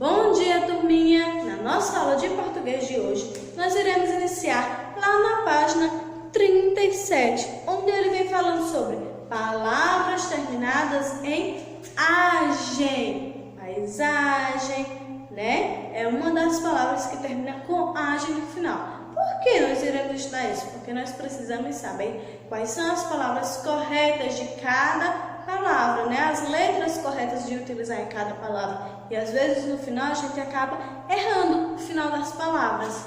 Bom dia, turminha! Na nossa aula de português de hoje, nós iremos iniciar lá na página 37, onde ele vem falando sobre palavras terminadas em agem. Paisagem, né? É uma das palavras que termina com agem no final. Por que nós iremos estudar isso? Porque nós precisamos saber quais são as palavras corretas de cada palavra, né? As letras corretas de utilizar em cada palavra. E às vezes no final a gente acaba errando o final das palavras.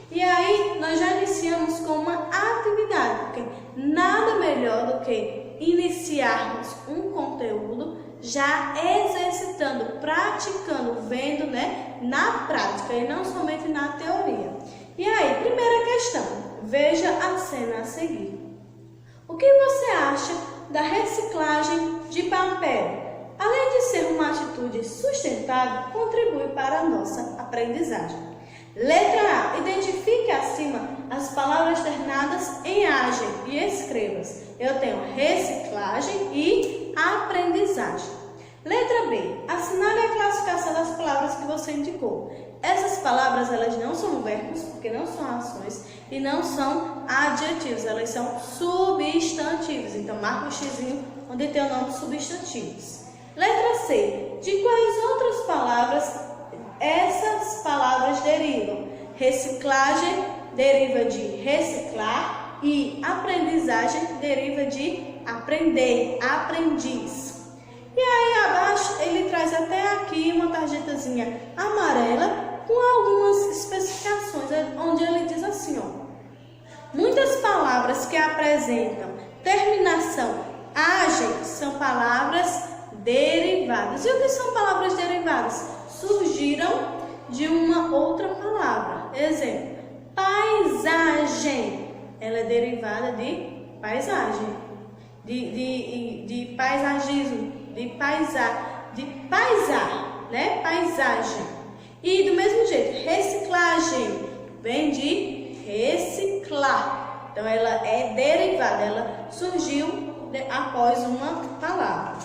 E aí nós já iniciamos com uma atividade, porque nada melhor do que iniciarmos um conteúdo já exercitando, praticando, vendo, né, na prática e não somente na teoria. E aí, primeira questão, veja a cena a seguir. O que você acha da reciclagem de papel? Além de ser uma atitude sustentável, contribui para a nossa aprendizagem. Letra A. Identifique acima as palavras terminadas em agem e escreva-as. Eu tenho reciclagem e aprendizagem. Letra B. Assinale a classificação das palavras que você indicou. Essas palavras, elas não são verbos, porque não são ações, e não são adjetivos, elas são substantivos. Então, marca o xizinho onde tem o nome substantivos. Letra C. De quais outras palavras essas palavras derivam? Reciclagem deriva de reciclar e aprendizagem deriva de aprender, aprendiz. E aí abaixo ele traz até aqui uma tarjetazinha amarela com algumas especificações, onde ele diz assim, ó: muitas palavras que apresentam terminação agem são palavras derivadas. E o que são palavras derivadas? Surgiram de uma outra palavra. Exemplo, paisagem. Ela é derivada de paisagem, de paisagismo, de paisar, né? Paisagem. E do mesmo jeito, reciclagem vem de reciclar. Então ela é derivada, ela surgiu após uma palavra.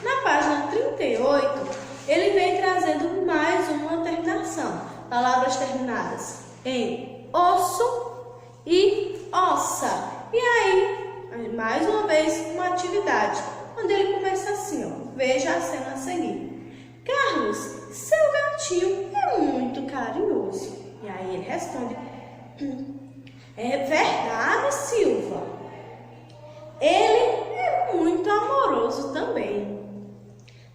Na página 38, ele vem trazendo mais uma terminação. Palavras terminadas em osso e ossa. E aí, mais uma vez, uma atividade, onde ele começa assim, ó. Veja a cena a seguir. Carlos, seu gatinho é muito carinhoso. E aí ele responde: é verdade, Silva. Ele é muito amoroso também.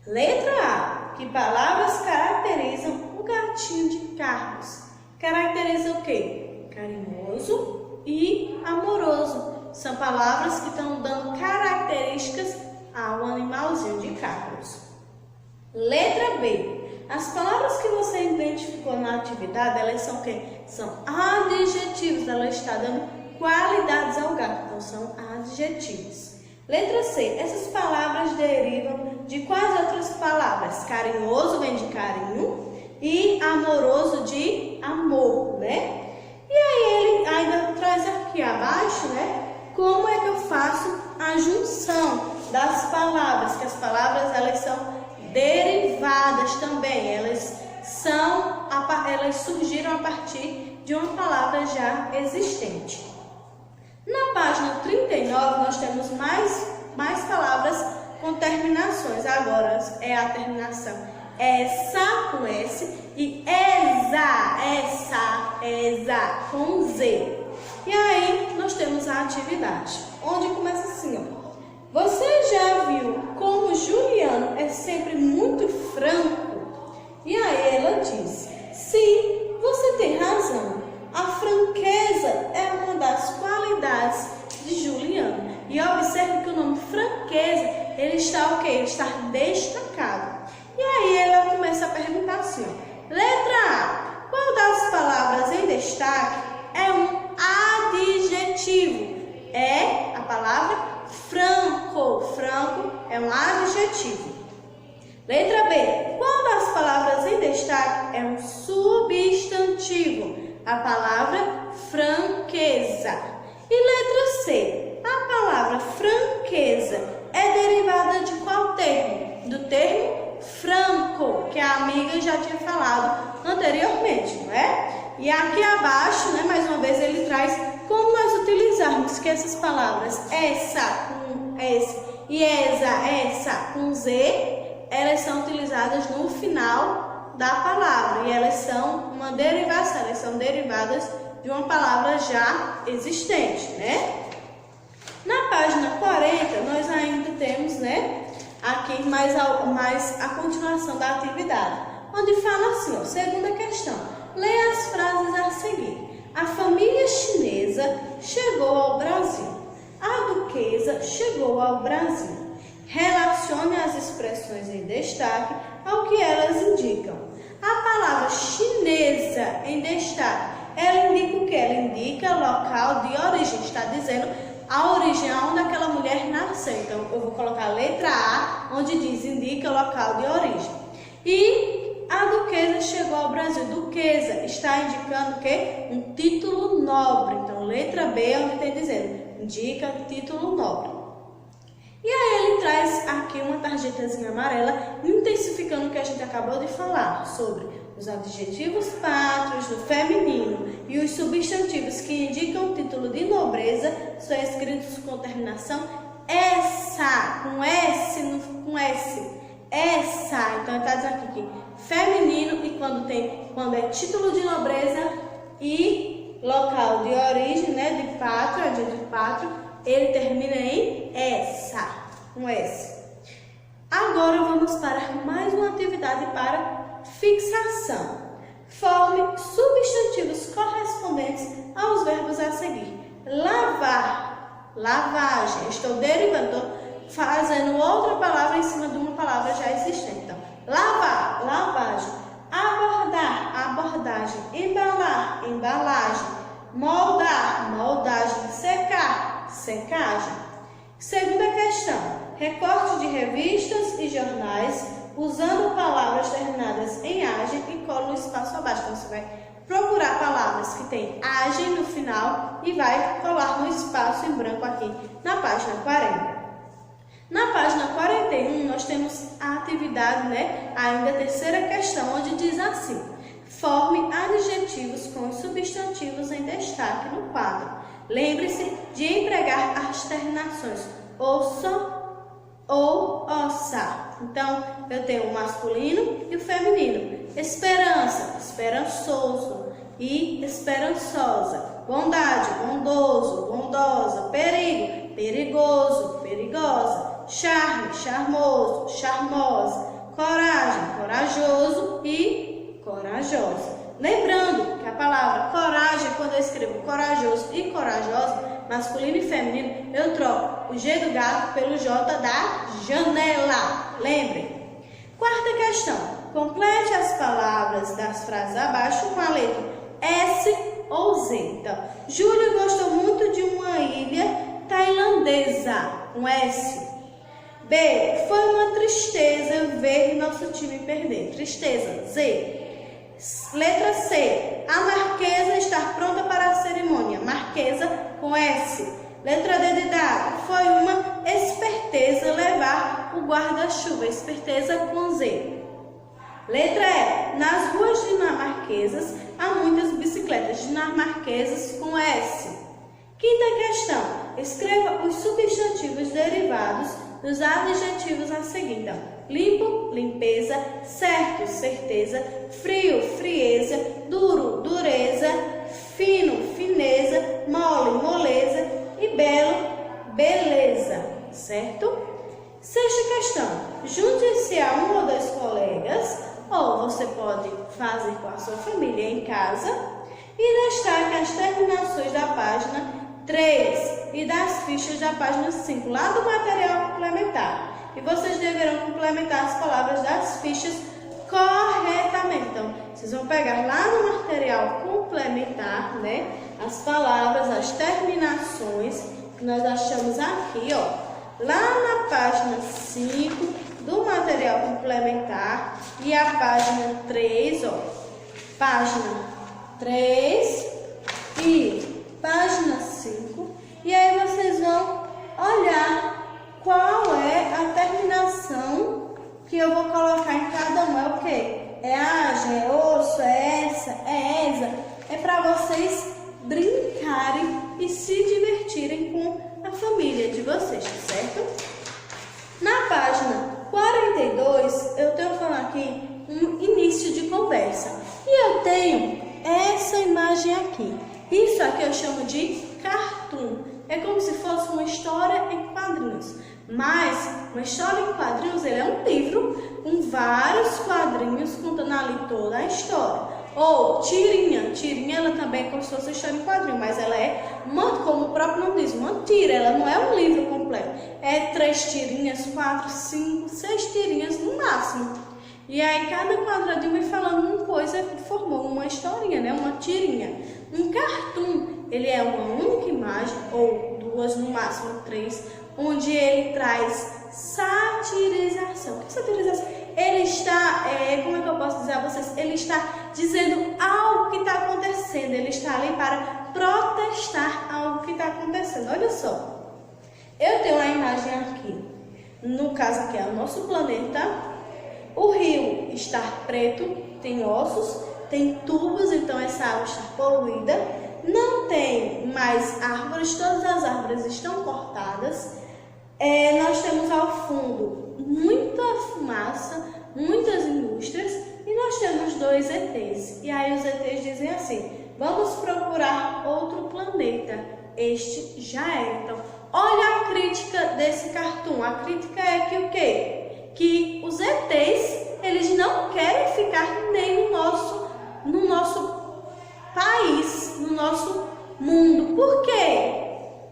Letra A. Que palavras caracterizam o gatinho de Carlos? Caracteriza o quê? Carinhoso e amoroso. São palavras que estão dando características ao animalzinho de Carlos. Letra B. As palavras que você identificou na atividade, elas são o quê? São adjetivos. Ela está dando qualidades ao gato. Então, são adjetivos. Letra C. Essas palavras derivam de quais outras palavras? Carinhoso vem de carinho e amoroso de amor, né? E aí ele ainda traz aqui abaixo, né? Como é que eu faço a junção das palavras? Que as palavras, elas são derivadas também. Elas surgiram a partir de uma palavra já existente. Na página 39, nós temos mais palavras com terminações. Agora é a terminação essa com S e essa com Z. E aí nós temos a atividade, onde começa assim, ó. Você já viu como Juliano é sempre muito franco? E aí ela diz: sim, você tem razão. A franqueza é uma das qualidades de Juliano. E observe que o nome franqueza, ele está o quê? Ele está destacado. E aí ela começa a perguntar assim, ó. Letra A. Qual das palavras em destaque é um adjetivo? É a palavra franco. Franco é um adjetivo. Letra B. Qual das palavras em destaque é um substantivo? A palavra franqueza. E letra C. A palavra franqueza é derivada de qual termo? Do termo franco, que a amiga já falado anteriormente, não é? E aqui abaixo, né, mais uma vez, ele traz como nós utilizarmos que essas palavras essa com S e essa com Z, elas são utilizadas no final da palavra e elas são uma derivação, elas são derivadas de uma palavra já existente, né? Na página 40, nós ainda temos, né, aqui mais a continuação da atividade, onde fala assim, ó, segunda questão, leia as frases a seguir. A família chinesa chegou ao Brasil. A duquesa chegou ao Brasil. Relacione as expressões em destaque ao que elas indicam. A palavra chinesa em destaque, ela indica o que? Ela indica local de origem, está dizendo a origem onde aquela mulher nasceu. Então, eu vou colocar a letra A, onde diz indica local de origem. E a duquesa chegou ao Brasil. Duquesa está indicando o quê? Um título nobre. Então, letra B, onde tem dizendo, indica título nobre. E aí ele traz aqui uma tarjetazinha amarela, intensificando o que a gente acabou de falar sobre os adjetivos pátrios no feminino e os substantivos que indicam o título de nobreza são escritos com terminação essa, com S, com S. Essa, então ele está dizendo aqui que feminino e quando é título de nobreza e local de origem, né, de pátrio, adjetivo pátrio, ele termina em essa, com S. Agora vamos para mais uma atividade para fixação. Forme substantivos correspondentes aos verbos a seguir. Lavar, lavagem. Estou derivando, estou fazendo outra palavra em cima de uma palavra já existente. Então, lavar, lavagem. Abordar, abordagem. Embalar, embalagem. Moldar, moldagem. Secar, secagem. Segunda questão. Recorte de revistas e jornais usando palavras terminadas em agem e cola no espaço abaixo. Então, você vai procurar palavras que têm agem no final e vai colar no espaço em branco aqui na página 40. Na página 41, nós temos a atividade, né, ainda a terceira questão, onde diz assim: forme adjetivos com os substantivos em destaque no quadro. Lembre-se de empregar as terminações osso ou ossa. Então, eu tenho o masculino e o feminino. Esperança, esperançoso e esperançosa. Bondade, bondoso, bondosa. Perigo, perigoso, perigosa. Charme, charmoso, charmosa. Coragem, corajoso e corajosa. Lembrando que a palavra coragem, quando eu escrevo corajoso e corajosa, masculino e feminino, eu troco o G do gato pelo J da janela. Lembrem. Quarta questão. Complete as palavras das frases abaixo com a letra S ou Z. Então, Júlio gostou muito de uma ilha tailandesa. Um S. B. Foi uma tristeza ver nosso time perder. Tristeza. Z. Letra C. A marquesa está pronta para a cerimônia. Marquesa com S. Letra D de dado. Foi uma esperteza levar o guarda-chuva. Esperteza com Z. Letra E. Nas ruas dinamarquesas há muitas bicicletas. Dinamarquesas com S. Quinta questão. Escreva os substantivos derivados dos adjetivos a seguir. Então, limpo, limpeza, certo, certeza, frio, frieza, duro, dureza, fino, fineza, mole, moleza e belo, beleza, certo? Sexta questão. Junte-se a um ou dois colegas, ou você pode fazer com a sua família em casa, e destaque as terminações da página 3 e das fichas da página 5, lá do material complementar. E vocês deverão complementar as palavras das fichas corretamente. Então, vocês vão pegar lá no material complementar, né, as palavras, as terminações que nós achamos aqui, ó, lá na página 5 do material complementar e a página 3, ó, página 3 e página 5, e aí vocês vão olhar qual é a terminação que eu vou colocar em cada um. É o quê? É agem, é vocês brincarem e se divertirem com a família de vocês, certo? Na página 42, eu tenho falando aqui um início de conversa. E eu tenho essa imagem aqui. Isso aqui eu chamo de cartoon. É como se fosse uma história em quadrinhos. Mas uma história em quadrinhos, ele é um livro com vários quadrinhos contando ali toda a história. Ou tirinha. Tirinha, ela também é como se fosse uma história em quadrinho, mas ela é, como o próprio nome diz, uma tira. Ela não é um livro completo. É 3 tirinhas, 4, 5, 6 tirinhas no máximo. E aí cada quadradinho vai falando uma coisa que formou uma historinha, né? Uma tirinha. Um cartoon, ele é uma única imagem, ou 2 no máximo, 3, onde ele traz satirização. O que é satirização? Ele está, como é que eu posso dizer a vocês? Ele está dizendo algo que está acontecendo. Ele está ali para protestar algo que está acontecendo. Olha só. Eu tenho uma imagem aqui. No caso aqui é o nosso planeta. O rio está preto, tem ossos, tem tubos, então essa água está poluída. Não tem mais árvores, todas as árvores estão cortadas. Nós temos ao fundo muita fumaça, muitas indústrias e nós temos 2 ETs. E aí os ETs dizem assim, vamos procurar outro planeta, este já é. Então, olha a crítica desse cartoon. A crítica é que o quê? Que os ETs, eles não querem ficar nem no nosso país, no nosso mundo. Por quê?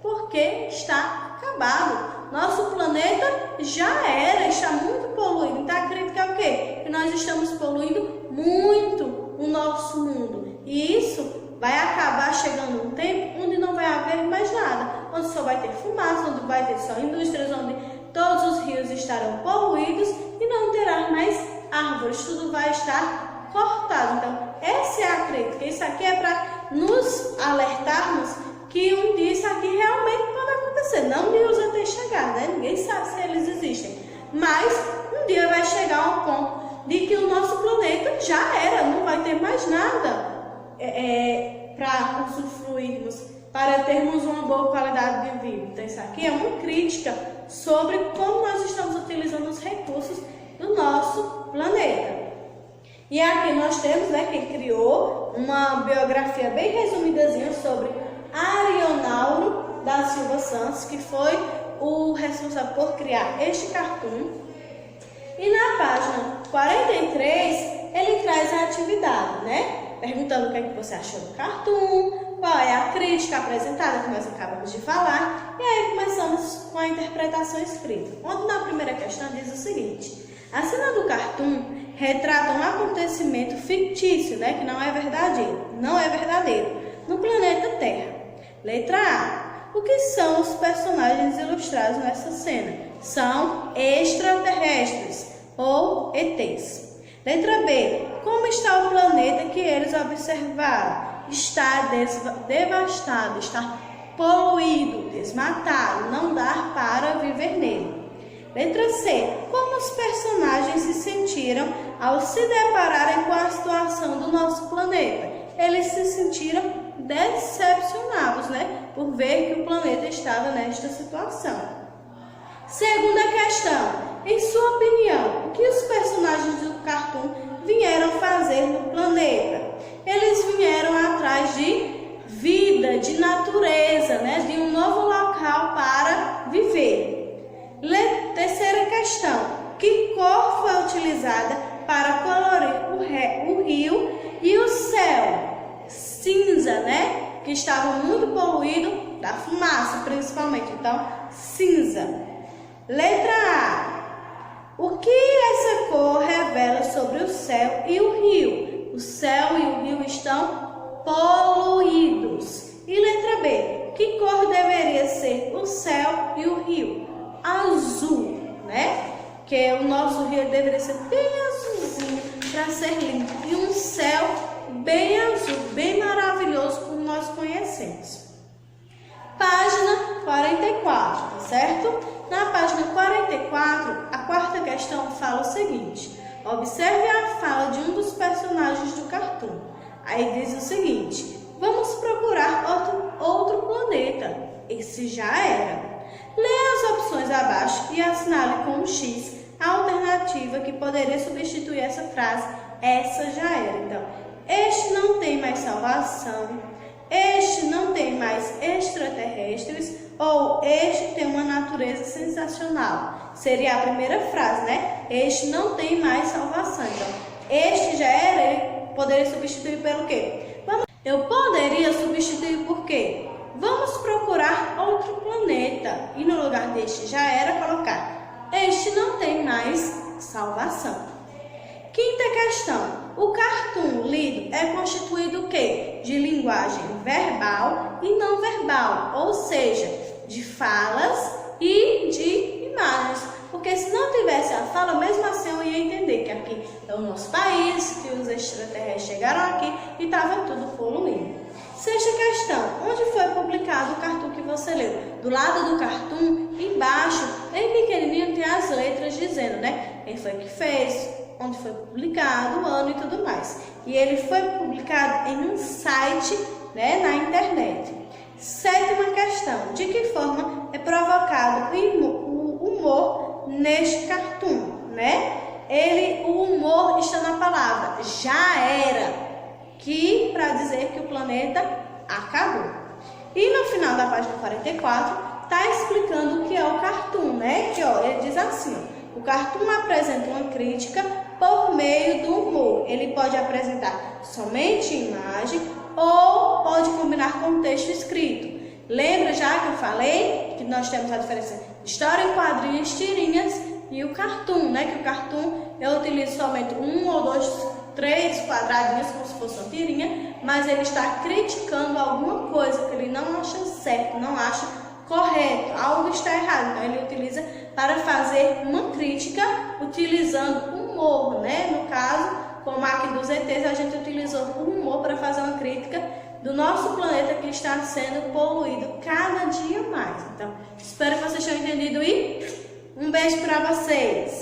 Porque está acabado. Nosso planeta já era, está muito poluído. Então a crítica é o quê? Que nós estamos poluindo muito o nosso mundo. E isso vai acabar chegando um tempo onde não vai haver mais nada. Onde só vai ter fumaça, onde vai ter só indústrias, onde todos os rios estarão poluídos e não terá mais árvores. Tudo vai estar cortado. Então essa é a crítica. Isso aqui é para nos alertarmos que um dia isso aqui realmente pode acontecer. Não de os ETs chegar, né? Ninguém sabe se eles existem. Mas um dia vai chegar ao ponto de que o nosso planeta já era, não vai ter mais nada para usufruirmos, para termos uma boa qualidade de vida. Então isso aqui é uma crítica sobre como nós estamos utilizando os recursos do nosso planeta. E aqui nós temos, né, quem criou uma biografia bem resumidazinha sobre Arionauro da Silva Santos, que foi o responsável por criar este cartoon. E na página 43, ele traz a atividade, né? Perguntando o que é que você achou do cartoon, qual é a crítica apresentada, que nós acabamos de falar. E aí começamos com a interpretação escrita. Onde na primeira questão diz o seguinte: a cena do cartoon retrata um acontecimento fictício, né? Que não é verdadeiro, no planeta Terra. Letra A. O que são os personagens ilustrados nessa cena? São extraterrestres ou ETs. Letra B. Como está o planeta que eles observaram? Está devastado, está poluído, desmatado, não dá para viver nele. Letra C. Como os personagens se sentiram ao se depararem com a situação do nosso planeta? Eles se sentiram decepcionados, né, por ver que o planeta estava nesta situação. Segunda questão. Em sua opinião, o que os personagens do cartoon vieram fazer no planeta? Eles vieram atrás de vida, de natureza, né, de um novo local para viver. Terceira questão. Que cor foi utilizada para colorir o rio e o céu? Cinza, né? Que estava muito poluído da fumaça, principalmente. Então, cinza. Letra A. O que essa cor revela sobre o céu e o rio? O céu e o rio estão poluídos. E letra B. Que cor deveria ser o céu e o rio? Azul, né? Que o nosso rio deveria ser bem azulzinho para ser limpo. E um céu bem azul, bem maravilhoso, como nós conhecemos. Página 44, tá certo? Na página 44, a quarta questão fala o seguinte: observe a fala de um dos personagens do cartoon. Aí diz o seguinte: vamos procurar outro planeta. Esse já era. Leia as opções abaixo e assinale com um X a alternativa que poderia substituir essa frase. Essa já era. Então, este não tem mais salvação, este não tem mais extraterrestres, ou este tem uma natureza sensacional. Seria a primeira frase, né? Este não tem mais salvação. Então, este já era, ele poderia substituir pelo quê? Eu poderia substituir por quê? Vamos procurar outro planeta. E no lugar deste já era, colocar este não tem mais salvação. Quinta questão. O cartoon lido é constituído o quê? De linguagem verbal e não verbal, ou seja, de falas e de imagens. Porque se não tivesse a fala, mesmo assim eu ia entender que aqui é o nosso país, que os extraterrestres chegaram aqui e estava tudo poluindo. Sexta questão. Onde foi publicado o cartoon que você leu? Do lado do cartoon, embaixo, bem pequenininho, tem as letras dizendo, né? Quem foi que fez, onde foi publicado, o ano e tudo mais. E ele foi publicado em um site, né, na internet. Sétima questão. De que forma é provocado o humor neste cartoon, né? O humor está na palavra já era, que para dizer que o planeta acabou. E no final da página 44 está explicando o que é o cartoon, né? Que ele diz assim, ó, o cartoon apresenta uma crítica por meio do humor. Ele pode apresentar somente imagem ou pode combinar com texto escrito. Lembra já que eu falei que nós temos a diferença de história em quadrinhos, tirinhas e o cartoon, né? Que o cartoon eu utilizo somente 1 ou 2, 3 quadradinhos como se fosse uma tirinha, mas ele está criticando alguma coisa que ele não acha certo, não acha correto, algo está errado. Então ele utiliza para fazer uma crítica utilizando humor, né? No caso, como aqui dos ETs, a gente utilizou o humor para fazer uma crítica do nosso planeta que está sendo poluído cada dia mais. Então, espero que vocês tenham entendido e um beijo para vocês!